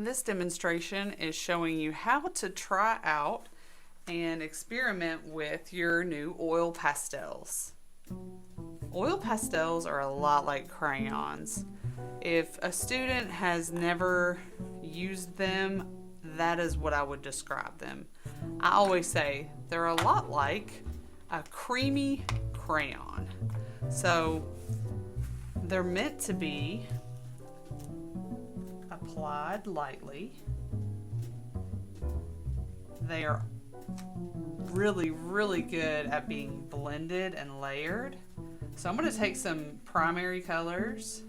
This demonstration is showing you how to try out and experiment with your new oil pastels. Oil pastels are a lot like crayons. If a student has never used them, that is what I would describe them. I always say they're a lot like a creamy crayon. So they're meant to be applied lightly. They are really good at being blended and layered. So I'm going to take some primary colors.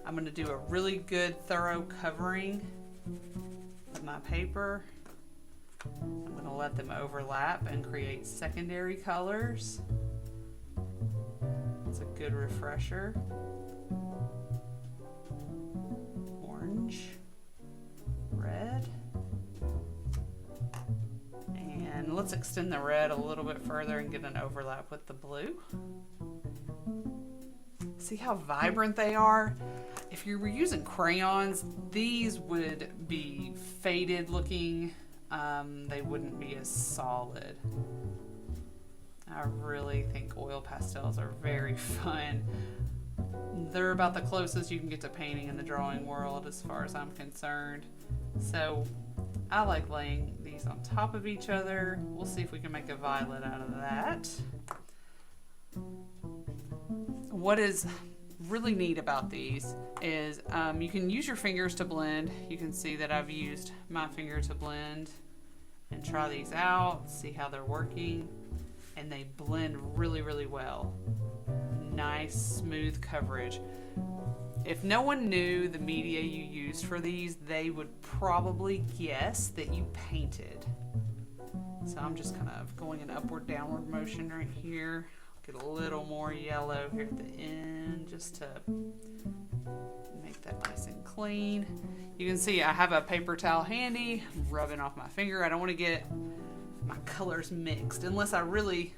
I'm going to do a really good thorough covering of my paper. I'm going to let them overlap and create secondary colors. It's a good refresher. Orange, red, and let's extend the red a little bit further and get an overlap with the blue. See how vibrant they are? If you were using crayons, these would be faded looking. They wouldn't be as solid. I really think oil pastels are very fun. They're about the closest you can get to painting in the drawing world as far as I'm concerned. So I like laying these on top of each other. We'll see if we can make a violet out of that. What is really neat about these is you can use your fingers to blend. You can see that I've used my finger to blend and try these out, see how they're working, and they blend really well. Nice smooth coverage. If no one knew the media you used for these, they would probably guess that you painted. So I'm just kind of going an upward downward motion right here. Get a little more yellow here at the end just to make that nice and clean. You can see I have a paper towel handy. I'm rubbing off my finger. I don't want to get my colors mixed unless I really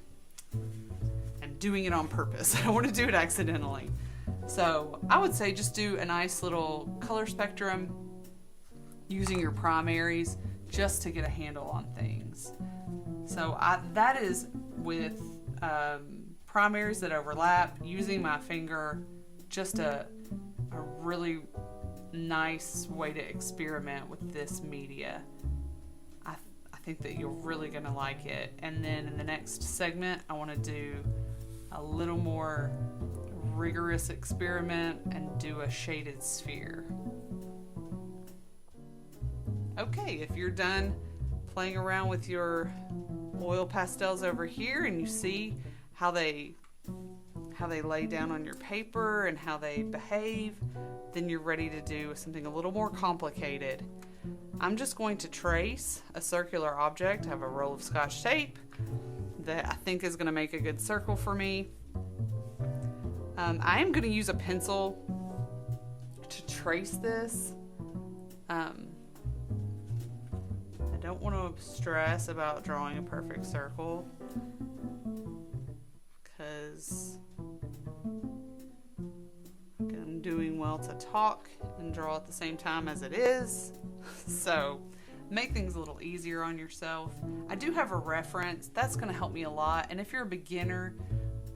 am doing it on purpose. I don't want to do it accidentally. So I would say just do a nice little color spectrum using your primaries just to get a handle on things. So that is with primaries that overlap, using my finger, just a really nice way to experiment with this media. I think that you're really going to like it. And then in the next segment, I want to do a little more rigorous experiment and do a shaded sphere. Okay, if you're done playing around with your oil pastels over here and you see how they lay down on your paper and how they behave, then you're ready to do something a little more complicated. I'm just going to trace a circular object. I have a roll of Scotch tape that I think is going to make a good circle for me. I am going to use a pencil to trace this. I don't want to stress about drawing a perfect circle because I'm doing well to talk and draw at the same time as it is. So make things a little easier on yourself. I do have a reference. That's going to help me a lot. And if you're a beginner,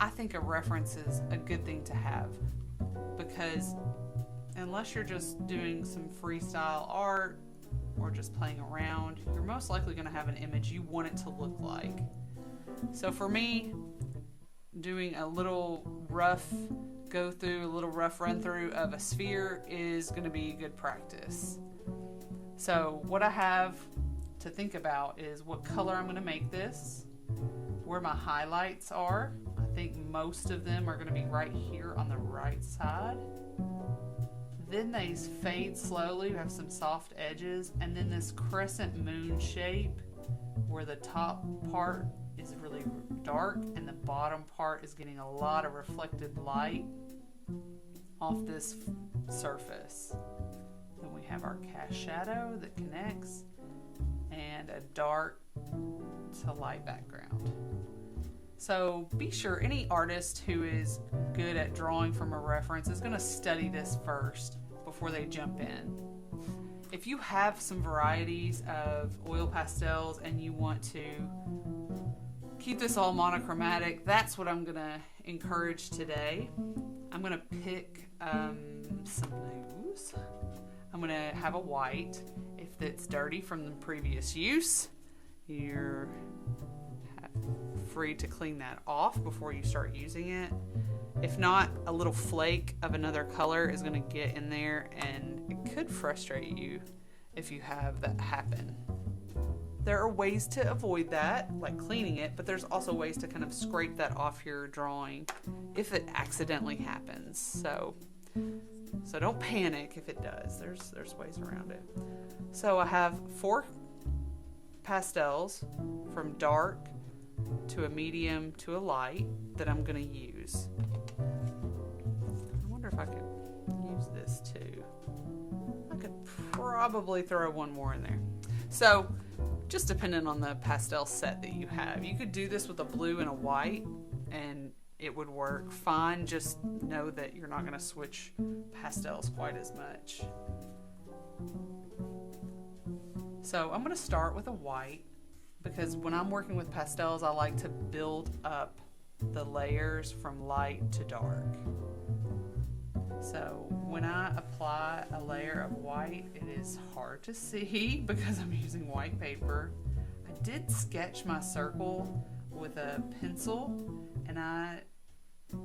I think a reference is a good thing to have, because unless you're just doing some freestyle art or just playing around, you're most likely going to have an image you want it to look like. So for me, doing a little rough run through of a sphere is going to be good practice. So what I have to think about is what color I'm going to make this, where my highlights are. I think most of them are going to be right here on the right side. Then they fade slowly, we have some soft edges, and then this crescent moon shape where the top part is really dark and the bottom part is getting a lot of reflected light off this surface. Then we have our cast shadow that connects and a dark to light background. So be sure any artist who is good at drawing from a reference is going to study this first before they jump in. if you have some varieties of oil pastels and you want to keep this all monochromatic, that's what I'm gonna encourage today. I'm gonna pick some blues. I'm gonna have a white. If it's dirty from the previous use, you're free to clean that off before you start using it. If not, a little flake of another color is gonna get in there and it could frustrate you if you have that happen. There are ways to avoid that, like cleaning it, but there's also ways to kind of scrape that off your drawing if it accidentally happens. So don't panic if it does. There's ways around it. So I have 4 pastels from dark to a medium to a light that I'm going to use. I wonder if I could use this too. I could probably throw one more in there. So just depending on the pastel set that you have. You could do this with a blue and a white and it would work fine. Just know that you're not going to switch pastels quite as much. So I'm going to start with a white because when I'm working with pastels, I like to build up the layers from light to dark. So when I apply a layer of white, it is hard to see because I'm using white paper. I did sketch my circle with a pencil and I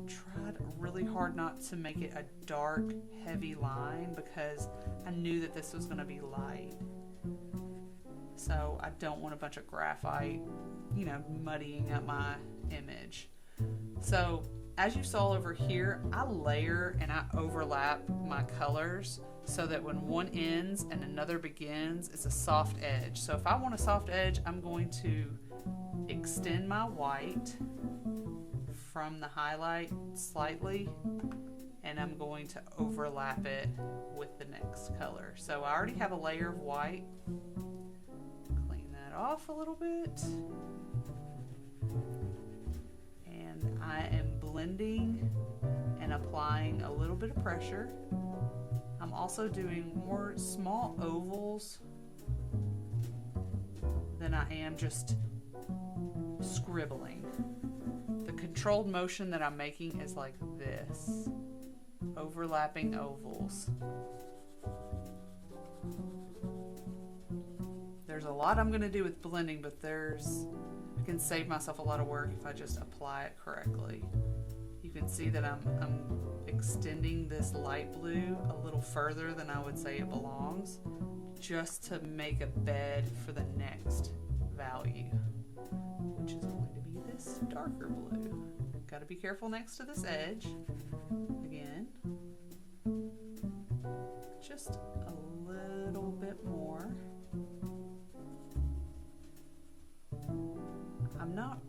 tried really hard not to make it a dark, heavy line because I knew that this was going to be light. So I don't want a bunch of graphite, muddying up my image. So as you saw over here, I layer and I overlap my colors so that when one ends and another begins, it's a soft edge. So if I want a soft edge, I'm going to extend my white from the highlight slightly and I'm going to overlap it with the next color. So I already have a layer of white. Clean that off a little bit. And I am blending and applying a little bit of pressure. I'm also doing more small ovals than I am just scribbling. The controlled motion that I'm making is like this, overlapping ovals. There's a lot I'm going to do with blending, but I can save myself a lot of work if I just apply it correctly. You can see that I'm extending this light blue a little further than I would say it belongs, just to make a bed for the next value, which is going to be this darker blue. Got to be careful next to this edge. Again, just a little bit more. I'm not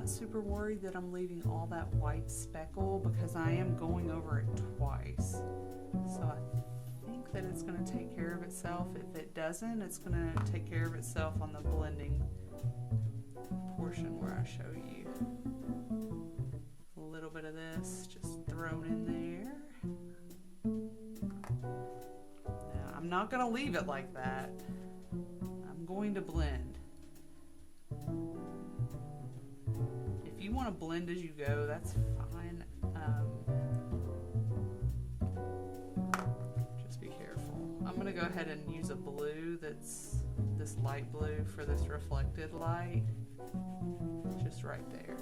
super worried that I'm leaving all that white speckle because I am going over it twice. So I think that it's going to take care of itself. If it doesn't, it's going to take care of itself on the blending portion where I show you. A little bit of this just thrown in there. Now, I'm not going to leave it like that. I'm going to blend. If you want to blend as you go, that's fine. Just be careful. I'm going to go ahead and use a blue that's this light blue for this reflected light. Just right there.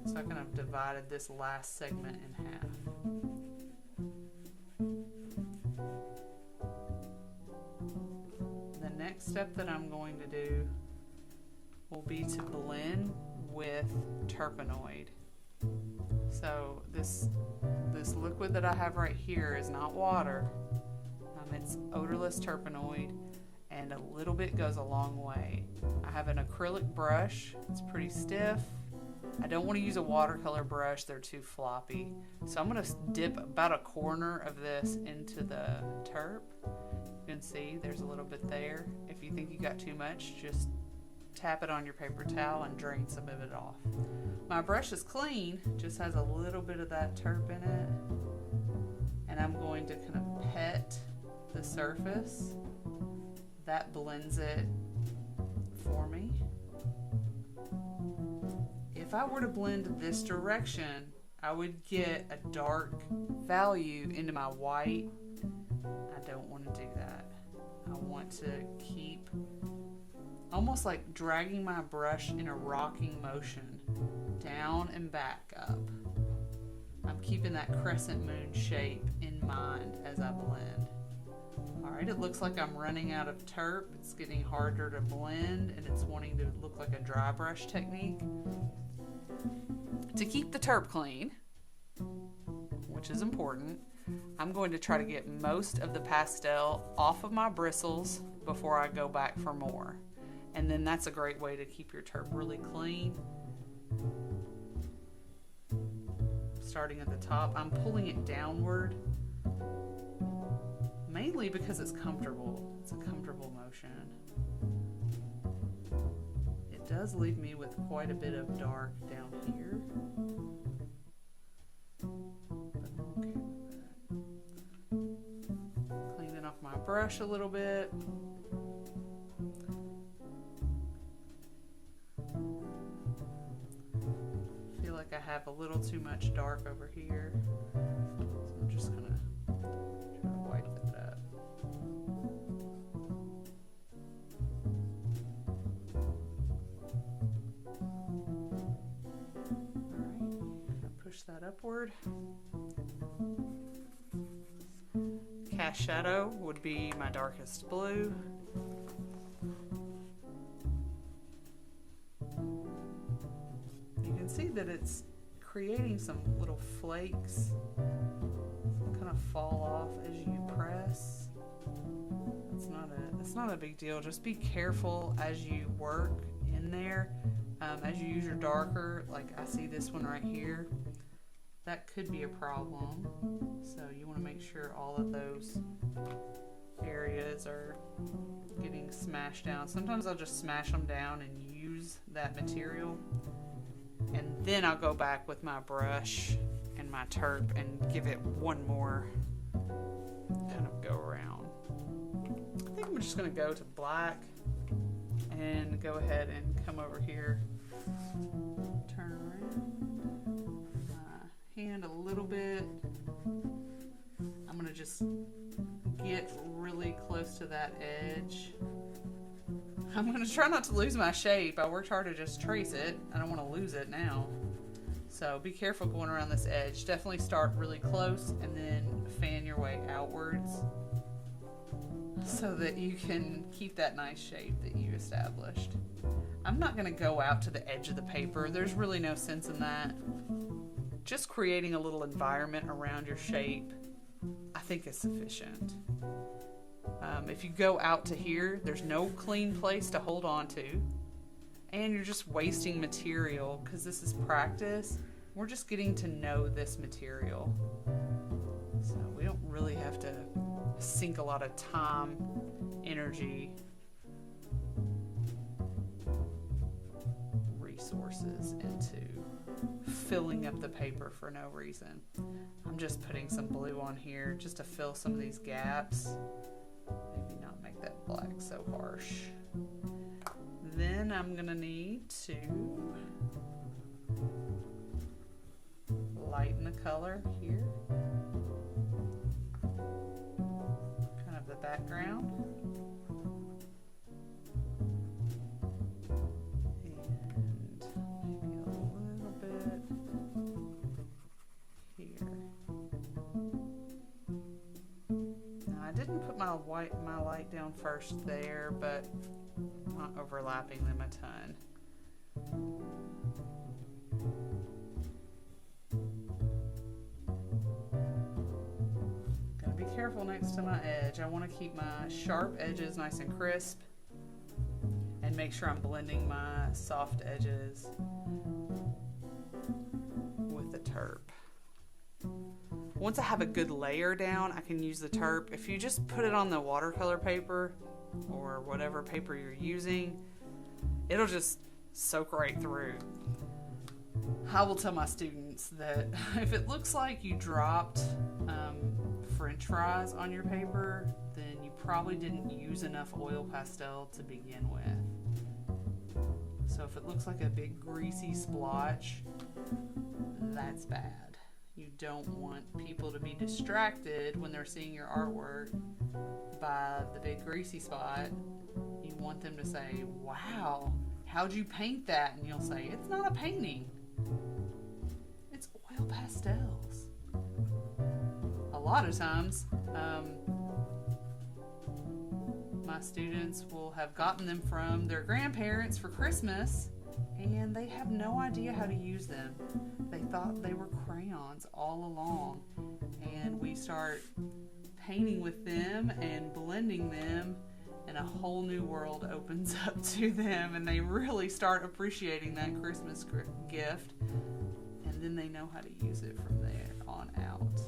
So I kind of divided this last segment in half. The next step that I'm going to do will be to blend with Terpenoid. So this liquid that I have right here is not water. It's odorless Terpenoid, and a little bit goes a long way. I have an acrylic brush. It's pretty stiff. I don't want to use a watercolor brush. They're too floppy. So I'm going to dip about a corner of this into the terp. You can see there's a little bit there. If you think you got too much, just tap it on your paper towel and drain some of it off. My brush is clean, just has a little bit of that terp in it. And I'm going to kind of pet the surface that blends it for me. If I were to blend this direction, I would get a dark value into my white. I don't want to do that. I want to keep almost like dragging my brush in a rocking motion, down and back up. I'm keeping that crescent moon shape in mind as I blend. Alright, it looks like I'm running out of terp. It's getting harder to blend and it's wanting to look like a dry brush technique. To keep the terp clean, which is important, I'm going to try to get most of the pastel off of my bristles before I go back for more. And then that's a great way to keep your terp really clean. Starting at the top, I'm pulling it downward, mainly because it's comfortable. It's a comfortable motion. It does leave me with quite a bit of dark down here. But I'm okay with that. Cleaning off my brush a little bit. I have a little too much dark over here, so I'm just gonna try to wipe that up. Alright, push that upward. Cast shadow would be my darkest blue. See that it's creating some little flakes that kind of fall off as you press. It's not a big deal. Just be careful as you work in there. As you use your darker, like I see this one right here, that could be a problem. So you want to make sure all of those areas are getting smashed down. Sometimes I'll just smash them down and use that material. And then I'll go back with my brush and my terp and give it one more kind of go around. I think I'm just going to go to black and go ahead and come over here, turn around my hand a little bit. I'm going to just get really close to that edge. I'm going to try not to lose my shape. I worked hard to just trace it. I don't want to lose it now. So be careful going around this edge. Definitely start really close and then fan your way outwards so that you can keep that nice shape that you established. I'm not going to go out to the edge of the paper. There's really no sense in that. Just creating a little environment around your shape, I think, is sufficient. If you go out to here, there's no clean place to hold on to, and you're just wasting material because this is practice. We're just getting to know this material, so we don't really have to sink a lot of time, energy, resources into filling up the paper for no reason. I'm just putting some blue on here just to fill some of these gaps. Maybe not make that black so harsh. Then I'm gonna need to lighten the color here. Kind of the background. And maybe a little bit here. I didn't put my light down first there, but I'm not overlapping them a ton. Gotta be careful next to my edge. I want to keep my sharp edges nice and crisp and make sure I'm blending my soft edges with the terp. Once I have a good layer down, I can use the terp. If you just put it on the watercolor paper or whatever paper you're using, it'll just soak right through. I will tell my students that if it looks like you dropped French fries on your paper, then you probably didn't use enough oil pastel to begin with. So if it looks like a big greasy splotch, that's bad. You don't want people to be distracted when they're seeing your artwork by the big greasy spot. You want them to say, wow, how'd you paint that? And you'll say, it's not a painting. It's oil pastels. A lot of times, my students will have gotten them from their grandparents for Christmas, and they have no idea how to use them. They thought they were crayons all along, and we start painting with them and blending them, and a whole new world opens up to them, and they really start appreciating that Christmas gift, and then they know how to use it from there on out.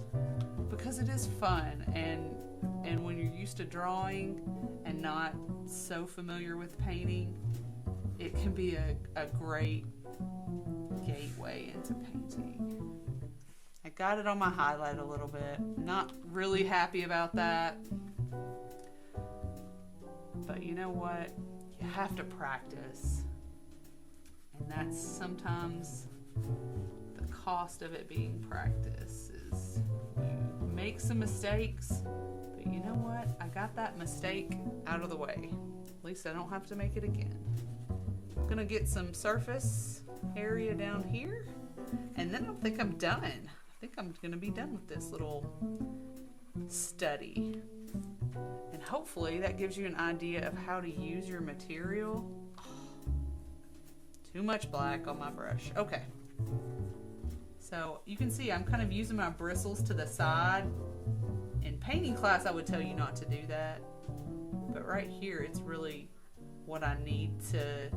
Because it is fun, and when you're used to drawing and not so familiar with painting, it can be a great gateway into painting. I got it on my highlight a little bit. Not really happy about that. But you know what? You have to practice. And that's sometimes the cost of it being practice is you make some mistakes, but you know what? I got that mistake out of the way. At least I don't have to make it again. I'm gonna get some surface area down here, and then I think I'm done. I think I'm gonna be done with this little study. And hopefully that gives you an idea of how to use your material. Too much black on my brush. Okay. So you can see I'm kind of using my bristles to the side. In painting class, I would tell you not to do that. But right here, it's really what I need to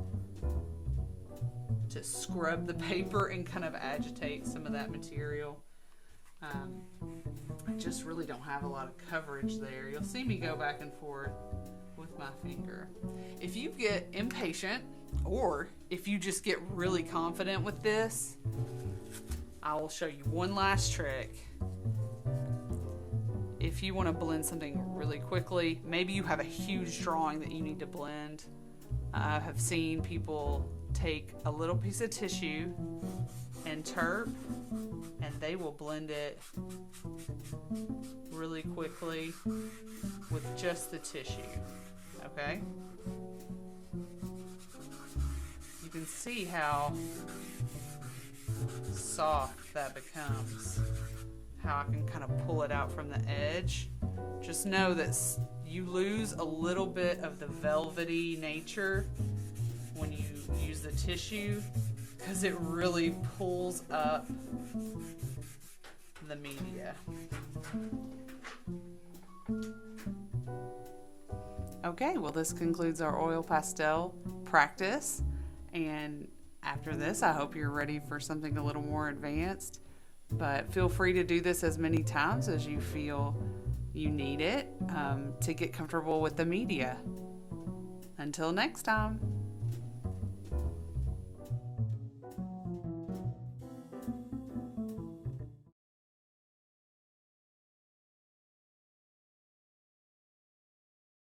scrub the paper and kind of agitate some of that material. I just really don't have a lot of coverage there. You'll see me go back and forth with my finger. If you get impatient, or if you just get really confident with this, I will show you one last trick. If you want to blend something really quickly, maybe you have a huge drawing that you need to blend. I have seen people take a little piece of tissue and Terp, and they will blend it really quickly with just the tissue. Okay? You can see how soft that becomes, how I can kind of pull it out from the edge. Just know that you lose a little bit of the velvety nature when you use the tissue, because it really pulls up the media. Okay, well, this concludes our oil pastel practice, and after this I hope you're ready for something a little more advanced, but feel free to do this as many times as you feel you need it to get comfortable with the media. Until next time.